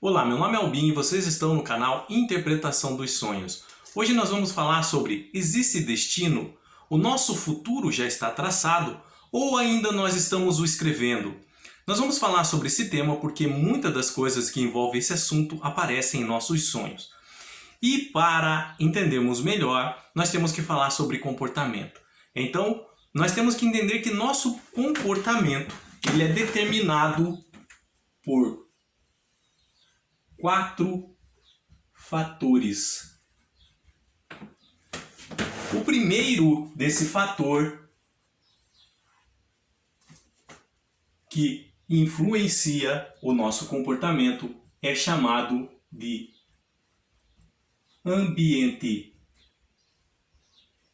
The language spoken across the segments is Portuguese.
Olá, meu nome é Albin e vocês estão no canal Interpretação dos Sonhos. Hoje nós vamos falar sobre: existe destino? O nosso futuro já está traçado ou ainda nós estamos o escrevendo? Nós vamos falar sobre esse tema porque muitas das coisas que envolvem esse assunto aparecem em nossos sonhos. E para entendermos melhor, nós temos que falar sobre comportamento. Então, nós temos que entender que nosso comportamento ele é determinado por 4 fatores. O primeiro desse fator que influencia o nosso comportamento é chamado de ambiente.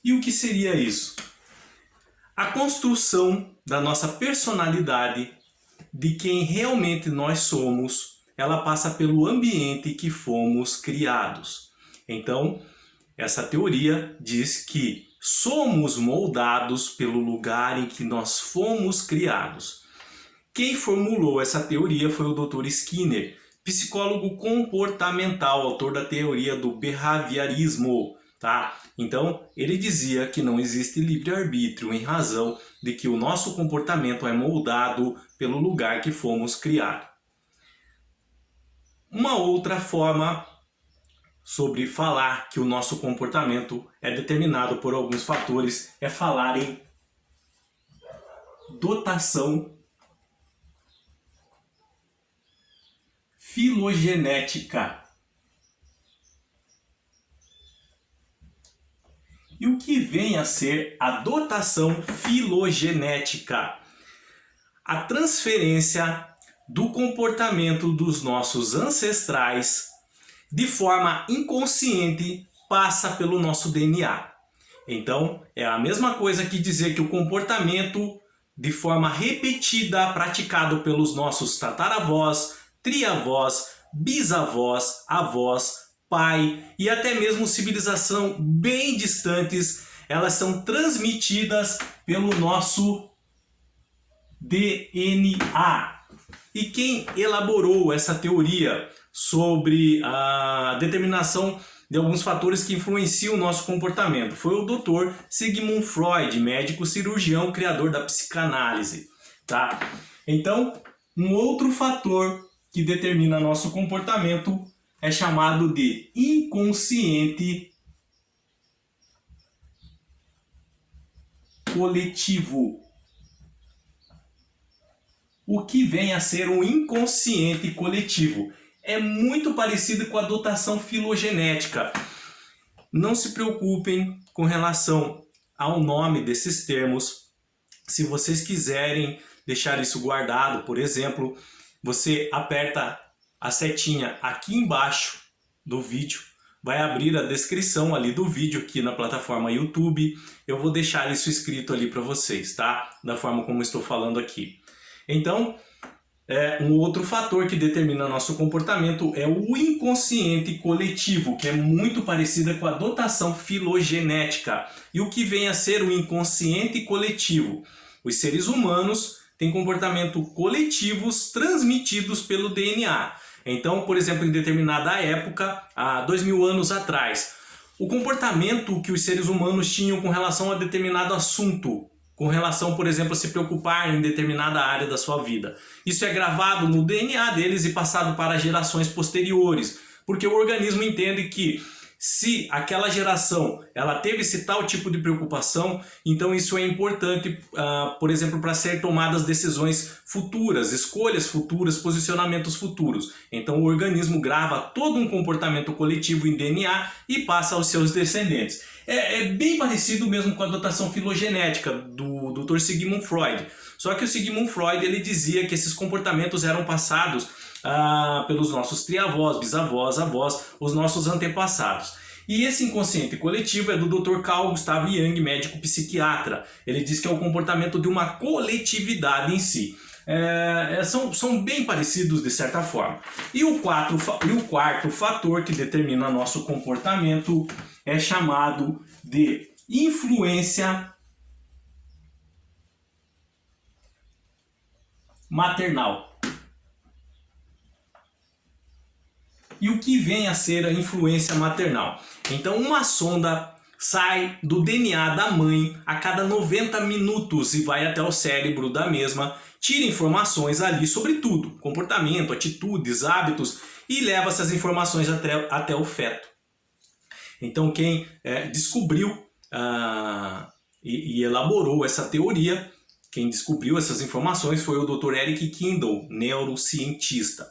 E o que seria isso? A construção da nossa personalidade, de quem realmente nós somos, ela passa pelo ambiente que fomos criados. Então, essa teoria diz que somos moldados pelo lugar em que nós fomos criados. Quem formulou essa teoria foi o Dr. Skinner, psicólogo comportamental, autor da teoria do behaviorismo. Então, ele dizia que não existe livre-arbítrio em razão de que o nosso comportamento é moldado pelo lugar que fomos criados. Uma outra forma sobre falar que o nosso comportamento é determinado por alguns fatores é falar em dotação filogenética. E o que vem a ser a dotação filogenética? A transferência do comportamento dos nossos ancestrais de forma inconsciente passa pelo nosso DNA. Então, é a mesma coisa que dizer que o comportamento de forma repetida praticado pelos nossos tataravós, triavós, bisavós, avós, pai e até mesmo civilização bem distantes, elas são transmitidas pelo nosso DNA. E quem elaborou essa teoria sobre a determinação de alguns fatores que influenciam o nosso comportamento foi o Dr. Sigmund Freud, médico cirurgião, criador da psicanálise. Então, um outro fator que determina nosso comportamento é chamado de inconsciente coletivo. O que vem a ser um inconsciente coletivo? É muito parecido com a dotação filogenética. Não se preocupem com relação ao nome desses termos. Se vocês quiserem deixar isso guardado, por exemplo, você aperta a setinha aqui embaixo do vídeo, vai abrir a descrição ali do vídeo aqui na plataforma YouTube. Eu vou deixar isso escrito ali para vocês, da forma como estou falando aqui. Então, um outro fator que determina nosso comportamento é o inconsciente coletivo, que é muito parecida com a dotação filogenética. E o que vem a ser o inconsciente coletivo? Os seres humanos têm comportamentos coletivos transmitidos pelo DNA. Então, por exemplo, em determinada época, há 2000 anos atrás, o comportamento que os seres humanos tinham com relação a determinado assunto, com relação, por exemplo, a se preocupar em determinada área da sua vida. Isso é gravado no DNA deles e passado para gerações posteriores, porque o organismo entende que se aquela geração ela teve esse tal tipo de preocupação, então isso é importante, por exemplo, para ser tomadas decisões futuras, escolhas futuras, posicionamentos futuros. Então o organismo grava todo um comportamento coletivo em DNA e passa aos seus descendentes. É bem parecido mesmo com a dotação filogenética do Dr. Sigmund Freud. Só que o Sigmund Freud ele dizia que esses comportamentos eram passados pelos nossos triavós, bisavós, avós, os nossos antepassados. E esse inconsciente coletivo é do Dr. Carl Gustav Jung, médico psiquiatra. Ele diz que é o comportamento de uma coletividade em si. São bem parecidos de certa forma. E o quarto fator que determina nosso comportamento é chamado de influência maternal. e o que vem a ser a influência maternal. Então, uma sonda sai do DNA da mãe a cada 90 minutos e vai até o cérebro da mesma, tira informações ali sobre tudo, comportamento, atitudes, hábitos, e leva essas informações até o feto. Então quem descobriu e elaborou essa teoria, quem descobriu essas informações foi o Dr. Eric Kindle, neurocientista.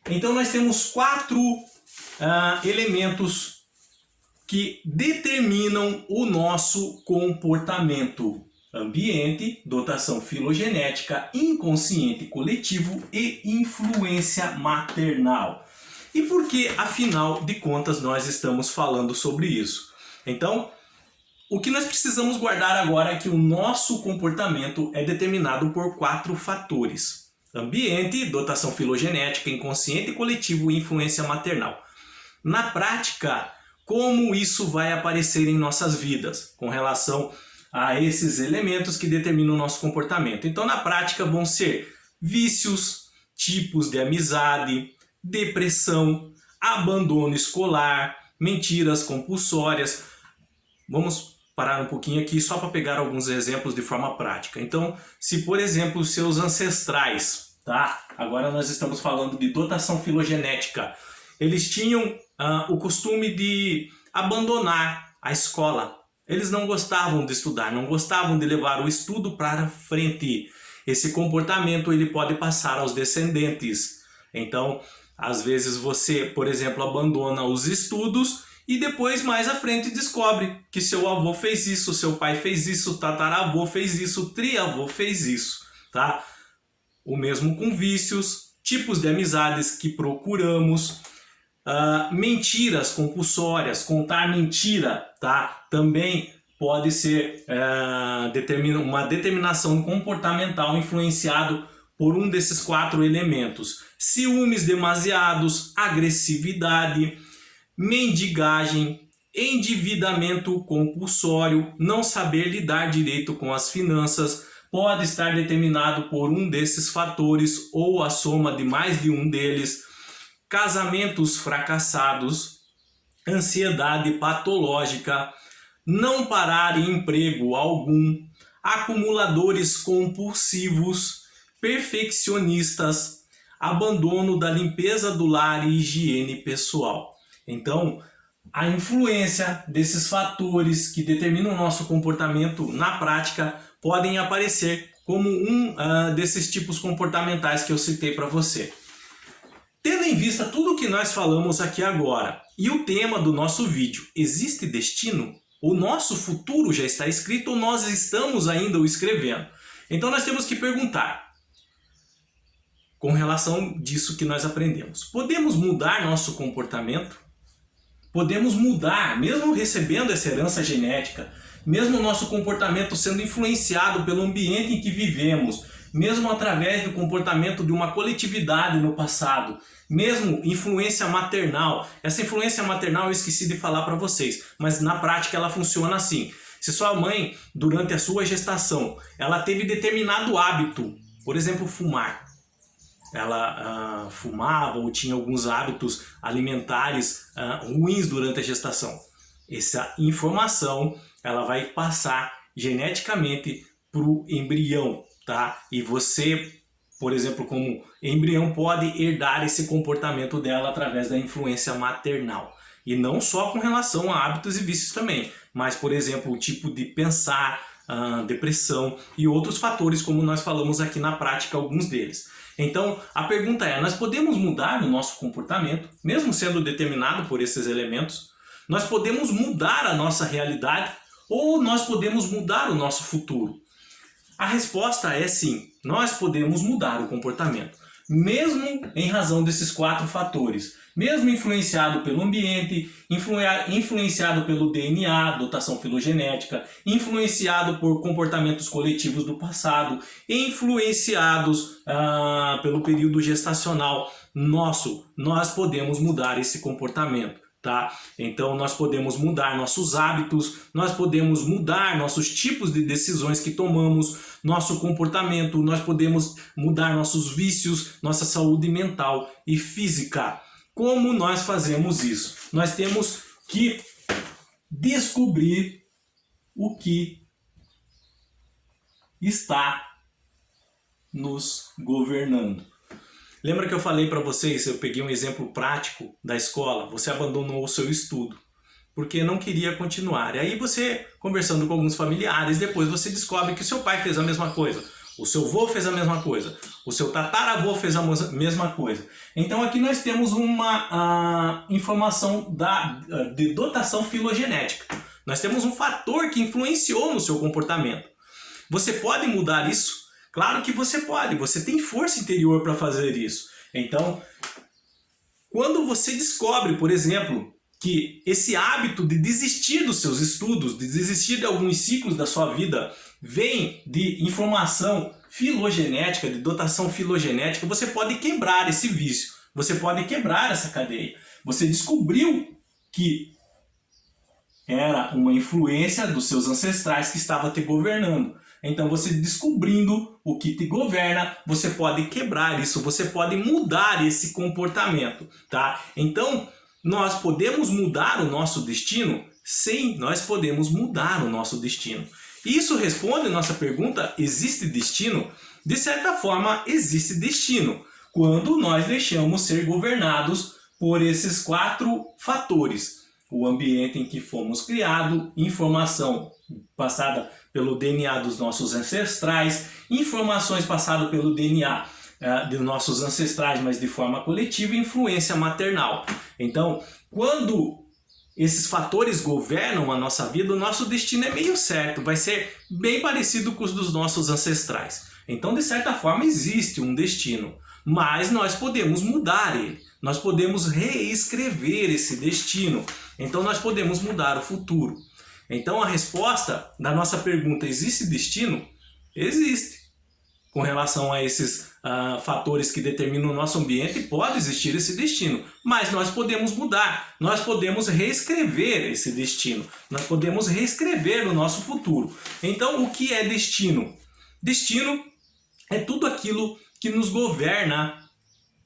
Então nós temos 4 elementos que determinam o nosso comportamento: ambiente, dotação filogenética, inconsciente coletivo e influência maternal. E por que, afinal de contas, nós estamos falando sobre isso? Então, o que nós precisamos guardar agora é que o nosso comportamento é determinado por 4 fatores: ambiente, dotação filogenética, inconsciente coletivo e influência maternal. Na prática, como isso vai aparecer em nossas vidas com relação a esses elementos que determinam o nosso comportamento? Então, na prática, vão ser vícios, tipos de amizade, depressão, abandono escolar, mentiras compulsórias. Vamos parar um pouquinho aqui só para pegar alguns exemplos de forma prática. Então, se por exemplo seus ancestrais, tá? Agora nós estamos falando de dotação filogenética, eles tinham o costume de abandonar a escola. Eles não gostavam de estudar, não gostavam de levar o estudo para frente. Esse comportamento ele pode passar aos descendentes. Então, às vezes você, por exemplo, abandona os estudos e depois, mais à frente, descobre que seu avô fez isso, seu pai fez isso, tataravô fez isso, triavô fez isso, tá? O mesmo com vícios, tipos de amizades que procuramos, mentiras compulsórias, contar mentira, tá? Também pode ser uma determinação comportamental influenciado por um desses 4 elementos: ciúmes demasiados, agressividade, mendigagem, endividamento compulsório, não saber lidar direito com as finanças. Pode estar determinado por um desses fatores ou a soma de mais de um deles. Casamentos fracassados, ansiedade patológica, não parar em emprego algum, acumuladores compulsivos, perfeccionistas, abandono da limpeza do lar e higiene pessoal. Então, a influência desses fatores que determinam o nosso comportamento na prática podem aparecer como um desses tipos comportamentais que eu citei para você. Tendo em vista tudo o que nós falamos aqui agora e o tema do nosso vídeo, existe destino? O nosso futuro já está escrito ou nós estamos ainda o escrevendo? Então nós temos que perguntar, com relação disso que nós aprendemos: podemos mudar nosso comportamento? Podemos mudar, mesmo recebendo essa herança genética, mesmo o nosso comportamento sendo influenciado pelo ambiente em que vivemos, mesmo através do comportamento de uma coletividade no passado, mesmo influência maternal. Essa influência maternal eu esqueci de falar para vocês, mas na prática ela funciona assim: se sua mãe, durante a sua gestação, ela teve determinado hábito, por exemplo, fumar, ela fumava ou tinha alguns hábitos alimentares ruins durante a gestação, essa informação ela vai passar geneticamente para o embrião, tá? E você, por exemplo, como embrião, pode herdar esse comportamento dela através da influência maternal. E não só com relação a hábitos e vícios também, mas, por exemplo, o tipo de pensar, depressão e outros fatores, como nós falamos aqui na prática, alguns deles. Então, a pergunta é: nós podemos mudar o nosso comportamento, mesmo sendo determinado por esses elementos? Nós podemos mudar a nossa realidade ou nós podemos mudar o nosso futuro? A resposta é sim, nós podemos mudar o comportamento, mesmo em razão desses 4 fatores, mesmo influenciado pelo ambiente, influenciado pelo DNA, dotação filogenética, influenciado por comportamentos coletivos do passado, influenciados pelo período gestacional nosso, nós podemos mudar esse comportamento. Tá? Então nós podemos mudar nossos hábitos, nós podemos mudar nossos tipos de decisões que tomamos, nosso comportamento, nós podemos mudar nossos vícios, nossa saúde mental e física. Como nós fazemos isso? Nós temos que descobrir o que está nos governando. Lembra que eu falei para vocês, eu peguei um exemplo prático da escola, você abandonou o seu estudo porque não queria continuar. E aí você, conversando com alguns familiares, depois você descobre que o seu pai fez a mesma coisa, o seu avô fez a mesma coisa, o seu tataravô fez a mesma coisa. Então aqui nós temos uma informação de dotação filogenética. Nós temos um fator que influenciou no seu comportamento. Você pode mudar isso? Claro que você pode, você tem força interior para fazer isso. Então, quando você descobre, por exemplo, que esse hábito de desistir dos seus estudos, de desistir de alguns ciclos da sua vida, vem de informação filogenética, de dotação filogenética, você pode quebrar esse vício, você pode quebrar essa cadeia. Você descobriu que era uma influência dos seus ancestrais que estava te governando. Então você descobrindo o que te governa, você pode quebrar isso, você pode mudar esse comportamento, tá? Então, nós podemos mudar o nosso destino? Sim, nós podemos mudar o nosso destino. Isso responde a nossa pergunta, existe destino? De certa forma, existe destino, quando nós deixamos ser governados por esses 4 fatores. O ambiente em que fomos criados, informação passada pelo DNA dos nossos ancestrais, informações passadas pelo DNA de nossos ancestrais, mas de forma coletiva, e influência maternal. Então, quando esses fatores governam a nossa vida, o nosso destino é meio certo, vai ser bem parecido com os dos nossos ancestrais. Então, de certa forma, existe um destino, mas nós podemos mudar ele, nós podemos reescrever esse destino, então nós podemos mudar o futuro. Então, a resposta da nossa pergunta, existe destino? Existe. Com relação a esses fatores que determinam o nosso ambiente, pode existir esse destino, mas nós podemos mudar, nós podemos reescrever esse destino, nós podemos reescrever o nosso futuro. Então, o que é destino? Destino é tudo aquilo que nos governa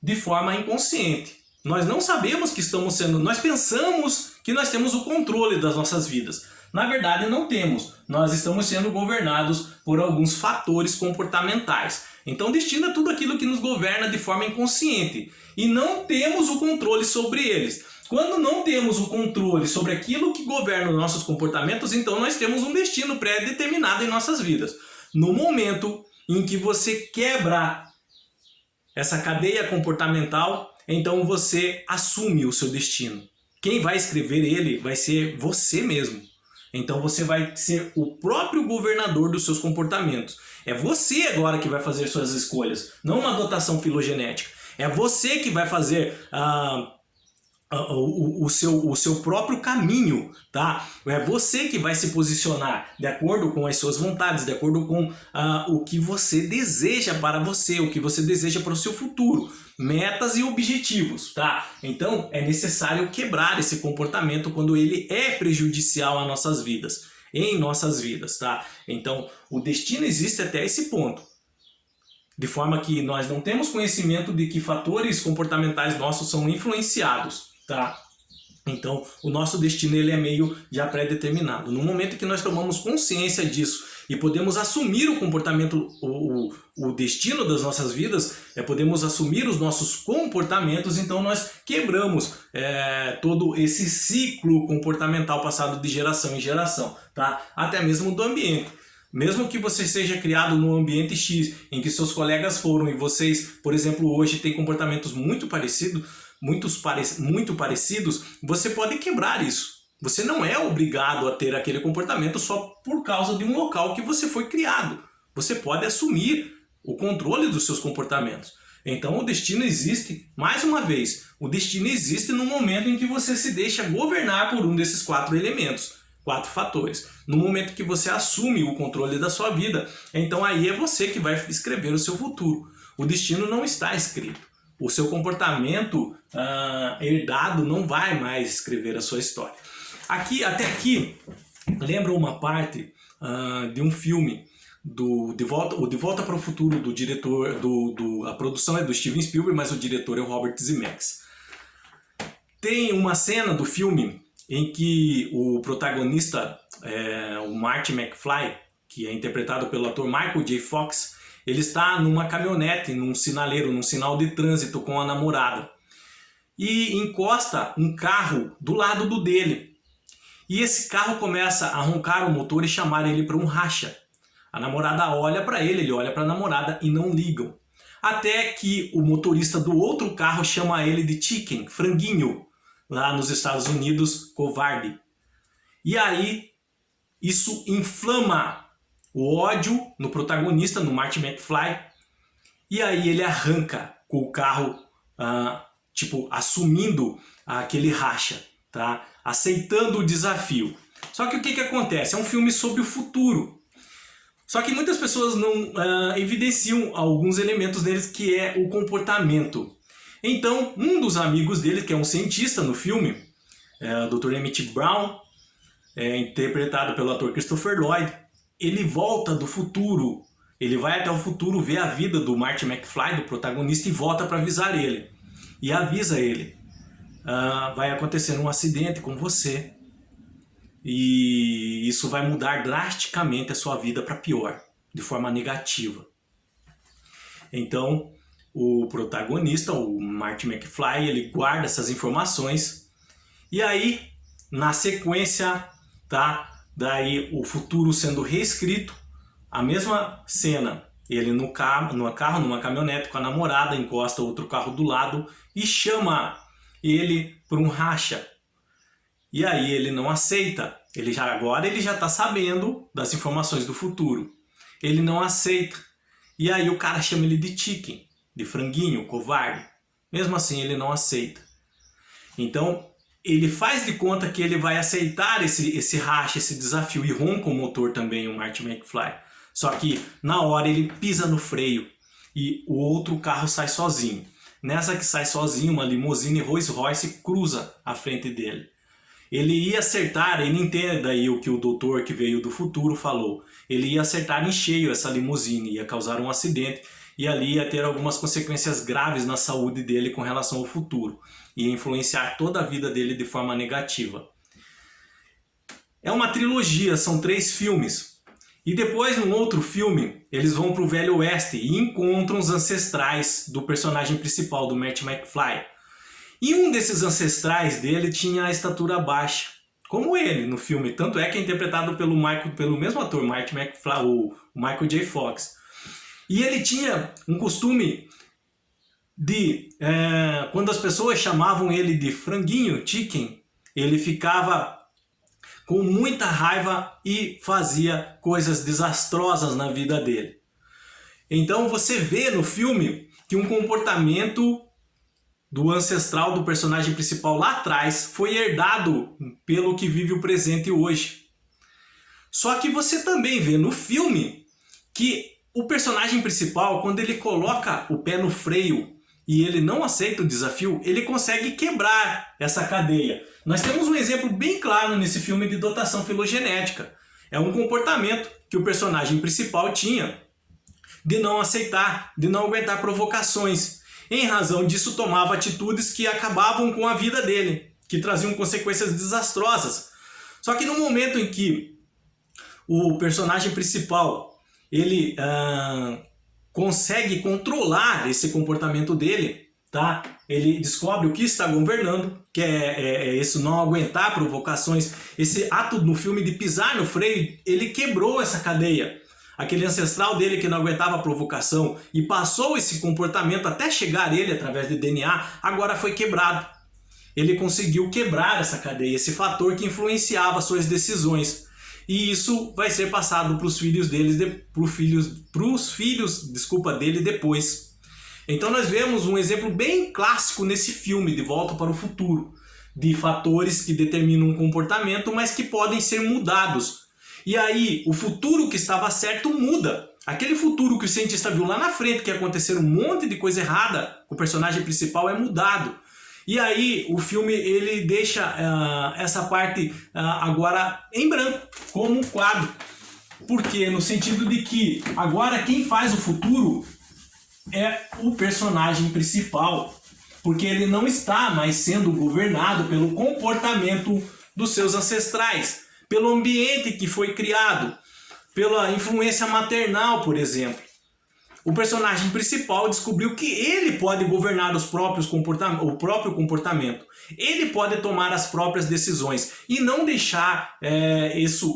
de forma inconsciente. Nós não sabemos que estamos sendo, nós pensamos que nós temos o controle das nossas vidas. Na verdade, não temos. Nós estamos sendo governados por alguns fatores comportamentais. Então, destino é tudo aquilo que nos governa de forma inconsciente. E não temos o controle sobre eles. Quando não temos o controle sobre aquilo que governa os nossos comportamentos, então nós temos um destino pré-determinado em nossas vidas. No momento em que você quebra essa cadeia comportamental, então você assume o seu destino. Quem vai escrever ele vai ser você mesmo. Então você vai ser o próprio governador dos seus comportamentos. É você agora que vai fazer suas escolhas, não uma dotação filogenética. É você que vai fazer o seu próprio caminho, tá? É você que vai se posicionar de acordo com as suas vontades, de acordo com o que você deseja para você, o que você deseja para o seu futuro. Metas e objetivos, tá? Então é necessário quebrar esse comportamento quando ele é prejudicial às nossas vidas, em nossas vidas, tá? Então o destino existe até esse ponto, de forma que nós não temos conhecimento de que fatores comportamentais nossos são influenciados, tá? Então o nosso destino ele é meio já pré-determinado. No momento que nós tomamos consciência disso e podemos assumir o comportamento, o destino das nossas vidas, podemos assumir os nossos comportamentos, então nós quebramos todo esse ciclo comportamental passado de geração em geração, tá? Até mesmo do ambiente. Mesmo que você seja criado num ambiente X, em que seus colegas foram e vocês, por exemplo, hoje têm comportamentos muito parecidos, muito parecidos, você pode quebrar isso. Você não é obrigado a ter aquele comportamento só por causa de um local que você foi criado. Você pode assumir o controle dos seus comportamentos. Então o destino existe, mais uma vez, o destino existe no momento em que você se deixa governar por um desses 4 elementos, 4 fatores. No momento que você assume o controle da sua vida, então aí é você que vai escrever o seu futuro. O destino não está escrito. O seu comportamento herdado não vai mais escrever a sua história. Até aqui, lembra uma parte de um filme, De Volta para o Futuro, do diretor, a produção é do Steven Spielberg, mas o diretor é o Robert Zemeckis. Tem uma cena do filme em que o protagonista, o Marty McFly, que é interpretado pelo ator Michael J. Fox, ele está numa caminhonete, num sinaleiro, num sinal de trânsito com a namorada. E encosta um carro do lado do dele. E esse carro começa a roncar o motor e chamar ele para um racha. A namorada olha para ele, ele olha para a namorada e não ligam. Até que o motorista do outro carro chama ele de chicken, franguinho, lá nos Estados Unidos, covarde. E aí isso inflama o ódio no protagonista, no Marty McFly, e aí ele arranca com o carro, assumindo aquele racha, tá? Aceitando o desafio. Só que o que acontece? É um filme sobre o futuro. Só que muitas pessoas não evidenciam alguns elementos deles, que é o comportamento. Então, um dos amigos dele, que é um cientista no filme, o Dr. Emmett Brown, interpretado pelo ator Christopher Lloyd, ele volta do futuro. Ele vai até o futuro ver a vida do Marty McFly, do protagonista, e volta para avisar ele. E avisa ele: vai acontecer um acidente com você. E isso vai mudar drasticamente a sua vida para pior, de forma negativa. Então, o protagonista, o Marty McFly, ele guarda essas informações. E aí, na sequência, tá? Daí o futuro sendo reescrito, a mesma cena, ele numa caminhonete com a namorada, encosta outro carro do lado e chama ele para um racha. E aí ele não aceita. Agora ele já está sabendo das informações do futuro. Ele não aceita. E aí o cara chama ele de chicken, de franguinho, covarde. Mesmo assim ele não aceita. Então ele faz de conta que ele vai aceitar esse racha, esse desafio, e ronca o motor também, o Marty McFly. Só que na hora ele pisa no freio e o outro carro sai sozinho. Nessa que sai sozinho, uma limusine Rolls Royce cruza a frente dele. Ele ia acertar, ele entenda aí o que o doutor que veio do futuro falou. Ele ia acertar em cheio essa limusine, ia causar um acidente e ali ia ter algumas consequências graves na saúde dele com relação ao futuro. Ia influenciar toda a vida dele de forma negativa. É uma trilogia, são 3 filmes. E depois, num outro filme, eles vão para o Velho Oeste e encontram os ancestrais do personagem principal, do Marty McFly. E um desses ancestrais dele tinha a estatura baixa, como ele no filme. Tanto é que é interpretado pelo mesmo ator, Marty McFly, o Michael J. Fox. E ele tinha um costume de, quando as pessoas chamavam ele de franguinho, chicken, ele ficava com muita raiva e fazia coisas desastrosas na vida dele. Então você vê no filme que um comportamento do ancestral do personagem principal lá atrás foi herdado pelo que vive o presente hoje. Só que você também vê no filme que o personagem principal, quando ele coloca o pé no freio e ele não aceita o desafio, ele consegue quebrar essa cadeia. Nós temos um exemplo bem claro nesse filme de dotação filogenética. É um comportamento que o personagem principal tinha de não aceitar, de não aguentar provocações. Em razão disso, tomava atitudes que acabavam com a vida dele, que traziam consequências desastrosas. Só que no momento em que o personagem principal ele consegue controlar esse comportamento dele, tá? Ele descobre o que está governando, que é isso, não aguentar provocações. Esse ato no filme de pisar no freio, ele quebrou essa cadeia. Aquele ancestral dele que não aguentava a provocação e passou esse comportamento até chegar ele através de DNA, agora foi quebrado. Ele conseguiu quebrar essa cadeia, esse fator que influenciava suas decisões. E isso vai ser passado para os filhos dele depois. Então nós vemos um exemplo bem clássico nesse filme, De Volta para o Futuro, de fatores que determinam um comportamento, mas que podem ser mudados. E aí o futuro que estava certo muda. Aquele futuro que o cientista viu lá na frente, que ia acontecer um monte de coisa errada com o personagem principal, é mudado. E aí o filme ele deixa essa parte agora em branco, como um quadro. Por quê? No sentido de que agora quem faz o futuro é o personagem principal. porque ele não está mais sendo governado pelo comportamento dos seus ancestrais, pelo ambiente que foi criado, pela influência maternal, por exemplo. O personagem principal descobriu que ele pode governar o próprio comportamento. Ele pode tomar as próprias decisões e não deixar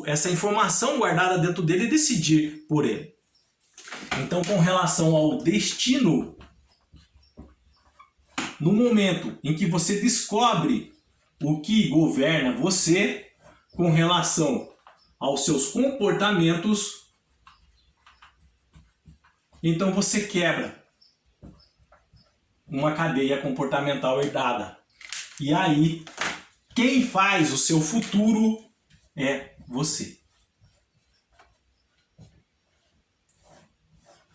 essa informação guardada dentro dele e decidir por ele. Então, com relação ao destino, no momento em que você descobre o que governa você com relação aos seus comportamentos, então você quebra uma cadeia comportamental herdada. E aí, quem faz o seu futuro é você.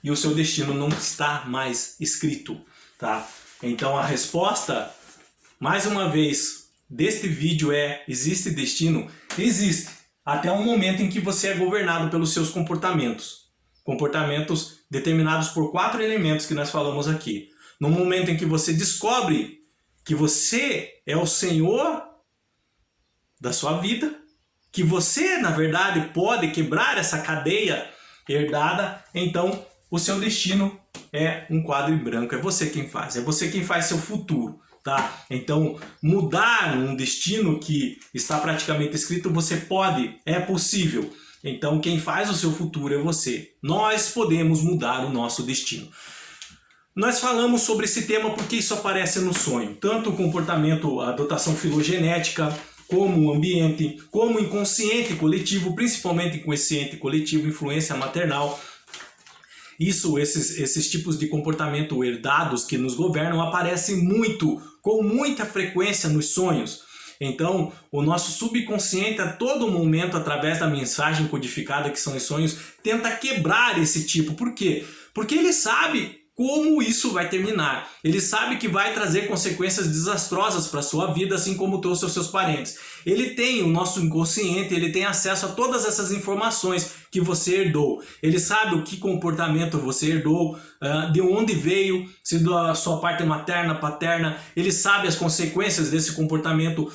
E o seu destino não está mais escrito, tá? Então a resposta, mais uma vez, deste vídeo é: existe destino? Existe, até o momento em que você é governado pelos seus comportamentos. Comportamentos determinados por 4 elementos que nós falamos aqui. No momento em que você descobre que você é o senhor da sua vida, que você, na verdade, pode quebrar essa cadeia herdada, então o seu destino é um quadro em branco. É você quem faz. É você quem faz seu futuro, tá? Então, mudar um destino que está praticamente escrito, você pode, é possível. Então, quem faz o seu futuro é você. Nós podemos mudar o nosso destino. Nós falamos sobre esse tema porque isso aparece no sonho. Tanto o comportamento, a dotação filogenética, como o ambiente, como o inconsciente coletivo, principalmente inconsciente coletivo, influência maternal. Esses tipos de comportamento herdados que nos governam aparecem com muita frequência nos sonhos. Então, o nosso subconsciente a todo momento, através da mensagem codificada que são os sonhos, tenta quebrar esse tipo. Por quê? Porque ele sabe como isso vai terminar. Ele sabe que vai trazer consequências desastrosas para a sua vida, assim como trouxe aos seus parentes. Ele tem, o nosso inconsciente, ele tem acesso a todas essas informações que você herdou. Ele sabe o que comportamento você herdou, de onde veio, se da sua parte materna, paterna. Ele sabe as consequências desse comportamento.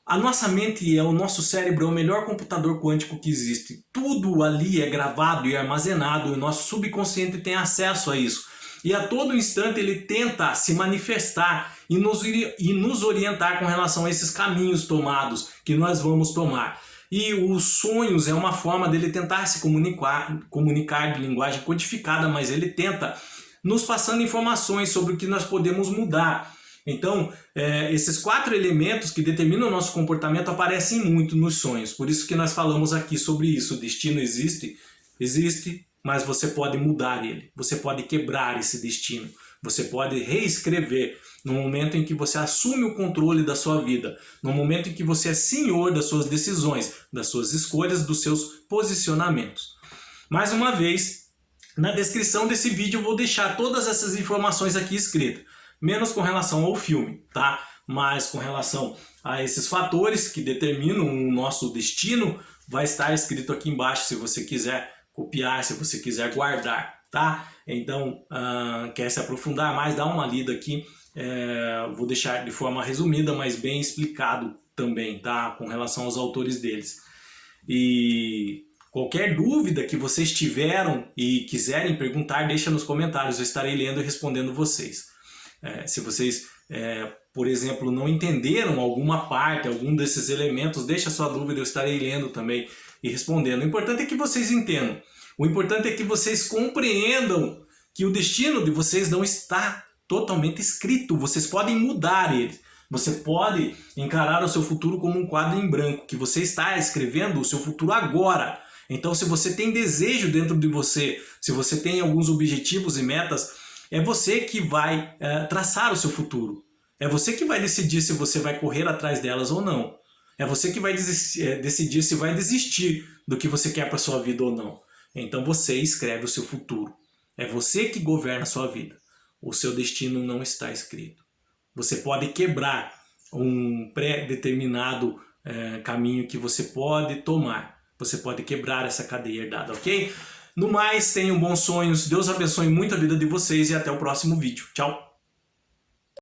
A nossa mente, o nosso cérebro é o melhor computador quântico que existe. Tudo ali é gravado e armazenado, e o nosso subconsciente tem acesso a isso. E a todo instante ele tenta se manifestar e nos orientar com relação a esses caminhos tomados que nós vamos tomar. E os sonhos é uma forma dele tentar se comunicar de linguagem codificada, mas ele tenta nos passando informações sobre o que nós podemos mudar. Então, esses 4 elementos que determinam o nosso comportamento aparecem muito nos sonhos. Por isso que nós falamos aqui sobre isso. O destino existe, mas você pode mudar ele. Você pode quebrar esse destino. Você pode reescrever no momento em que você assume o controle da sua vida. No momento em que você é senhor das suas decisões, das suas escolhas, dos seus posicionamentos. Mais uma vez, na descrição desse vídeo eu vou deixar todas essas informações aqui escritas. Menos com relação ao filme, tá? Mas com relação a esses fatores que determinam o nosso destino, vai estar escrito aqui embaixo se você quiser copiar, se você quiser guardar, tá? Então, quer se aprofundar mais, dá uma lida aqui. Vou deixar de forma resumida, mas bem explicado também, tá? Com relação aos autores deles. E qualquer dúvida que vocês tiveram e quiserem perguntar, deixa nos comentários, eu estarei lendo e respondendo vocês. Se vocês, por exemplo, não entenderam alguma parte, algum desses elementos, deixa sua dúvida, eu estarei lendo também e respondendo. O importante é que vocês entendam. O importante é que vocês compreendam que o destino de vocês não está totalmente escrito. Vocês podem mudar ele. Você pode encarar o seu futuro como um quadro em branco, que você está escrevendo o seu futuro agora. Então, se você tem desejo dentro de você, se você tem alguns objetivos e metas, é você que vai traçar o seu futuro. É você que vai decidir se você vai correr atrás delas ou não. É você que vai decidir se vai desistir do que você quer para a sua vida ou não. Então você escreve o seu futuro. É você que governa a sua vida. O seu destino não está escrito. Você pode quebrar um pré-determinado caminho que você pode tomar. Você pode quebrar essa cadeia herdada, ok? No mais, tenham bons sonhos. Deus abençoe muito a vida de vocês e até o próximo vídeo. Tchau!